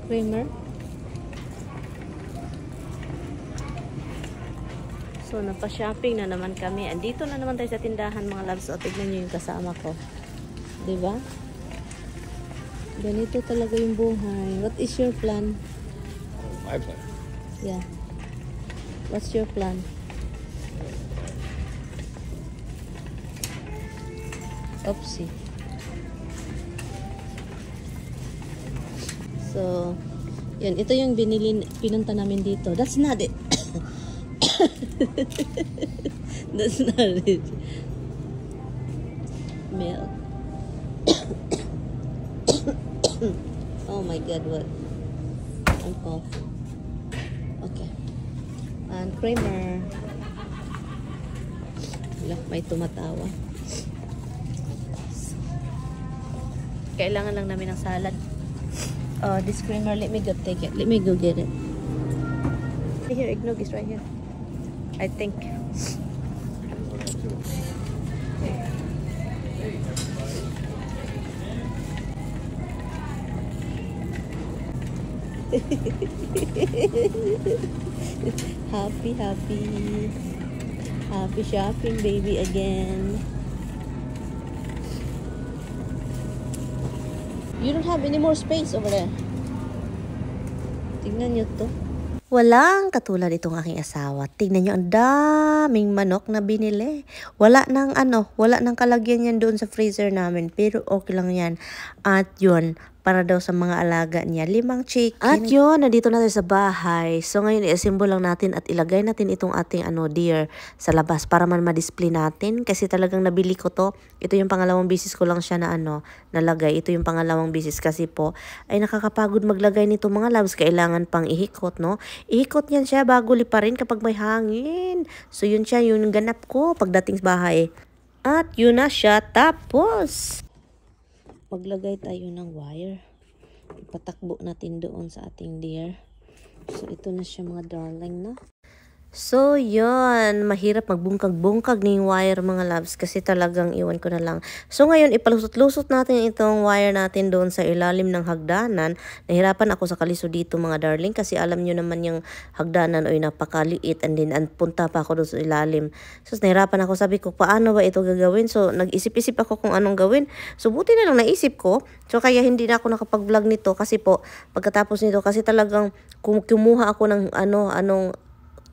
Creamer. So, napa-shopping na naman kami. Andito na naman tayo sa tindahan, mga loves. O, tignan nyo yung kasama ko. Diba? Ganito talaga yung buhay. What is your plan? My plan. Yeah. What's your plan? Oopsie. So, yun. Ito yung pinunta namin dito. That's not it. That's not it. Milk. Oh my god, what? I'm cough. Okay. And creamer. Look, may tumatawa. Kailangan lang namin ng salad. Oh, this creamer, let me go take it. Let me go get it. Here, eggnog is right here. I think. Happy shopping, baby, again. You don't have any more space over there. Tingnan nyo to. Walang katulad itong aking asawa. Tingnan nyo, ang daming manok na binili. Wala nang kalagyan yan doon sa freezer namin. Pero okay lang yan. At yun, para daw sa mga alaga niya, 5 chicken. At yun, nandito na tayo sa bahay. So ngayon, i-assemble lang natin at ilagay natin itong ating deer sa labas para man ma-display natin. Kasi talagang nabili ko to. Ito yung pangalawang bisis ko lang siya na nalagay. Ito yung pangalawang bisis kasi po ay nakakapagod maglagay nito, mga loves. Kailangan pang ihikot, no? Ihikot yan siya bago liparin kapag may hangin. So yun siya, yung ganap ko pagdating sa bahay. At yun na siya. Tapos maglagay tayo ng wire. Ipatakbo natin doon sa ating deer. So, ito na siya, mga darling, no? So, yun. Mahirap magbungkag-bungkag ng wire, mga loves, kasi talagang iwan ko na lang. So, ngayon, ipalusot-lusot natin itong wire natin doon sa ilalim ng hagdanan. Nahirapan ako sa kaliso dito, mga darling, kasi alam nyo naman yung hagdanan ay napakaliit, and then punta pa ako doon sa ilalim. So, nahirapan ako. Sabi ko, paano ba ito gagawin? So, nag-isip-isip ako kung anong gawin. So, buti na lang naisip ko. So, kaya hindi na ako nakapag-vlog nito kasi po, pagkatapos nito, kasi talagang kumuha ako ng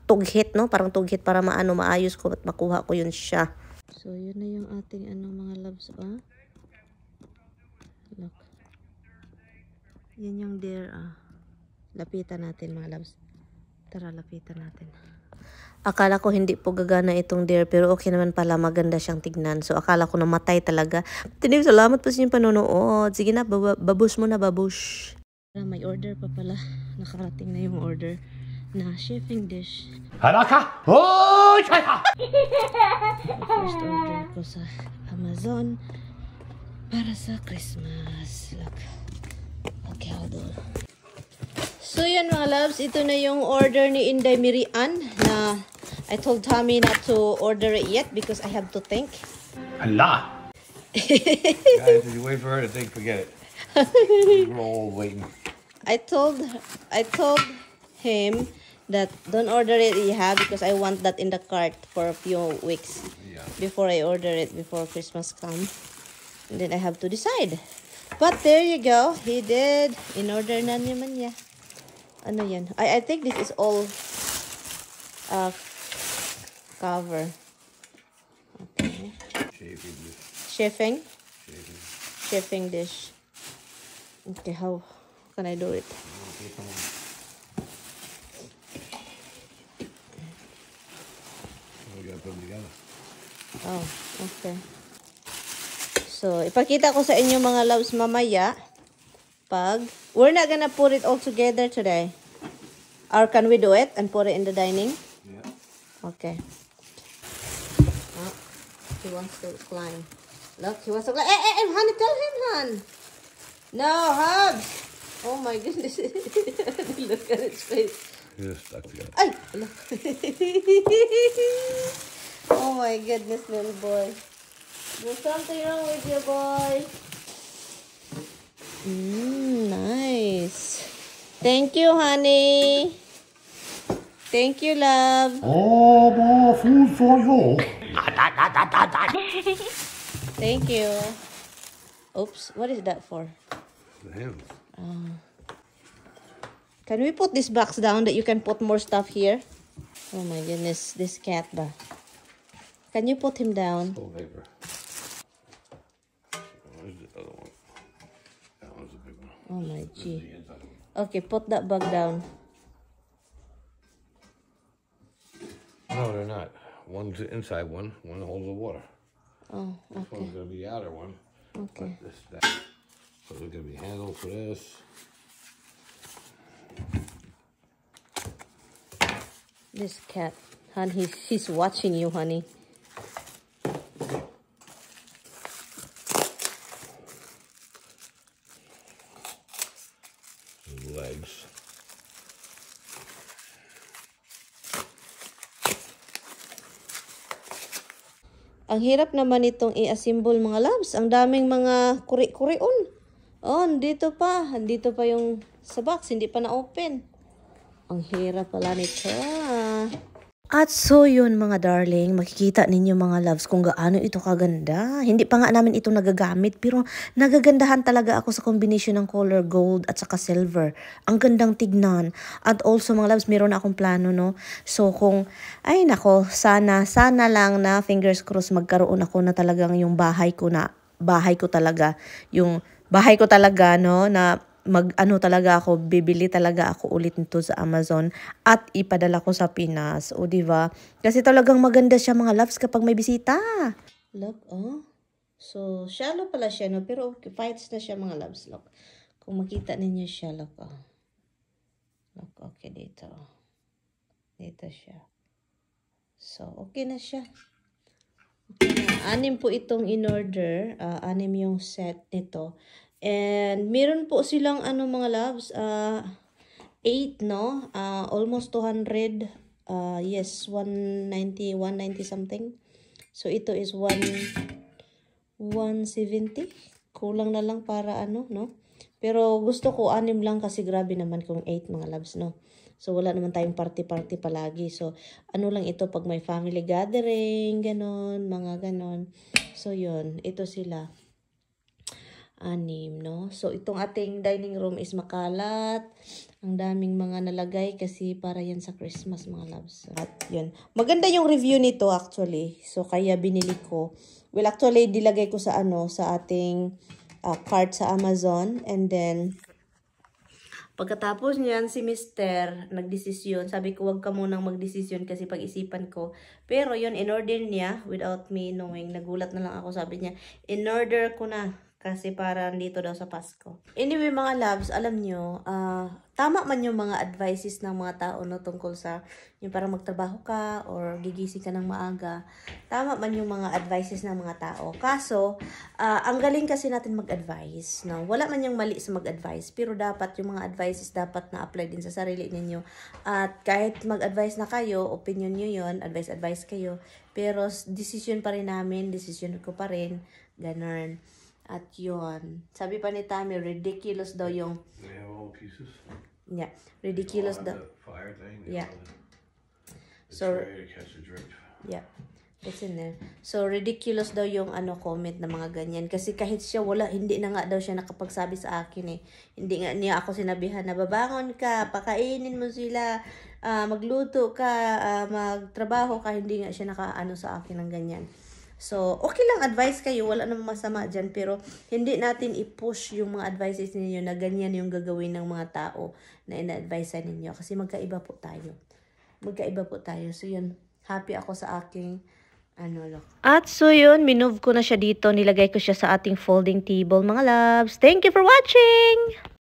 tughit, no? Parang tughit para maayos ko at makuha ko yun siya. So, yun na yung ating mga loves, Look. Yan yung deer, Lapitan natin, mga loves. Tara, lapitan natin. Akala ko hindi po gagana itong deer, pero okay naman pala, maganda siyang tignan. So, akala ko namatay talaga. Tinig, salamat po sa inyong panonood. Sige na, babush mo na, babush. May order pa pala. Nakarating na yung order na chefing dish. Haraka! Oh, chaya! First order ko sa Amazon para sa Christmas. Look. Okay, hold on. So yun, mga loves, ito na yung order ni Inday Mirian na I told Tommy not to order it yet because I have to think. Allah! Guys, if you wait for her to think, forget it. We're all waiting. I told him that don't order it because I want that in the cart for a few weeks before I order it before Christmas comes, and then I have to decide. But there you go, he did. In order na naman niya. Ano yan? I think this is all cover. Okay. Chefing dish. Okay, how can I do it? Oh, okay. So, ipakita ko sa inyo, mga loves, mamaya. We're not gonna put it all together today. Or can we do it and put it in the dining? Yeah. Okay. Oh, he wants to climb. Look, he wants to climb. Hey, honey, tell him, hon. No, Hubs. Oh my goodness. Look at its face. You're stuck together. Ay, look. Oh my goodness, little boy. There's something wrong with you, boy. Thank you, honey. Thank you, love. Oh, more food for you. Thank you. Oops, what is that for? For him. Can we put this box down that you can put more stuff here? Oh my goodness, this cat ba? Can you put him down? Oh, paper. Where's the other one? That one's a big one. Oh my This is gee. the inside one. Okay, put that bag down. No, they're not. One's the inside one. One holds the water. Oh, This okay. one's gonna be the outer one. Okay. But this, that. So there's gonna be handle for this. This cat, honey, he's watching you, honey. Legs. Ang hirap naman itong i-assemble mga loves. Ang daming mga kuri-kurion. Oh, dito pa. Dito pa yung sa box. Hindi pa na-open. Ang hirap pala nito. At so yun mga darling, makikita ninyo mga loves kung gaano ito kaganda. Hindi pa nga namin ito nagagamit pero nagagandahan talaga ako sa combination ng color gold at saka silver. Ang gandang tignan. At also mga loves, meron na akong plano, no? So kung, ay nako, sana lang na fingers crossed magkaroon ako na talagang yung bahay ko talaga, no, na mag-ano talaga ako, bibili talaga ako ulit nito sa Amazon at ipadala ko sa Pinas. O, diba? Kasi talagang maganda siya mga loves kapag may bisita. Look, oh. So, shallow pala siya, no? Pero okay, fights na siya mga loves. Look. Kung makita ninyo siya, look, oh. Look, okay, dito. Dito siya. So, okay na siya. Okay na. 6 po itong in-order. 6 yung set nito. And meron po silang ano mga loves, 8, no? Almost 200. Yes, 190 something. So ito is 170. Kulang na lang para ano, no? Pero gusto ko 6 lang kasi grabe naman kung 8 mga loves, no? So wala naman tayong party palagi. So ano lang ito pag may family gathering, ganon, mga ganon. So yun, ito sila. 6, no? So, itong ating dining room is makalat. Ang daming mga nalagay kasi para yan sa Christmas, mga loves. At yun. Maganda yung review nito actually. So, kaya binili ko. Well, actually, dilagay ko sa sa ating cart sa Amazon. And then, pagkatapos niyan, si Mr. nagdesisyon. Sabi ko, wag ka munang magdesisyon kasi pag-isipan ko. Pero yun, in-order niya without me knowing. Nagulat na lang ako. Sabi niya, in-order ko na. Kasi para dito daw sa Pasko. Anyway mga loves, alam nyo, tama man yung mga advices ng mga tao no, tungkol sa yung parang magtrabaho ka or gigising ka ng maaga. Tama man yung mga advices ng mga tao. Kaso, ang galing kasi natin mag-advise. No? Wala man yung mali sa mag-advise. Pero dapat yung mga advices dapat na-apply din sa sarili ninyo. At kahit mag-advise na kayo, opinion nyo yun, advice kayo. Pero decision pa rin namin, decision ko pa rin. Ganon. At yun. Sabi pa ni Tammy, ridiculous daw yung... They have all pieces. Yeah. Ridiculous daw. Fire thing. Yeah. So, to catch the drip. Yeah. It's in there. So, ridiculous daw yung comment na mga ganyan. Kasi kahit siya hindi na nga daw siya nakapagsabi sa akin eh. Hindi nga niya ako sinabihan na babangon ka, pakainin mo sila, magluto ka, magtrabaho ka. Hindi nga siya nakaano sa akin ng ganyan. So, okay lang advice kayo. Wala namang masama dyan. Pero, hindi natin i-push yung mga advices ninyo na ganyan yung gagawin ng mga tao na ina-advise ninyo. Kasi magkaiba po tayo. So, yun. Happy ako sa aking look. At so, yun. Minove ko na siya dito. Nilagay ko siya sa ating folding table, mga loves. Thank you for watching!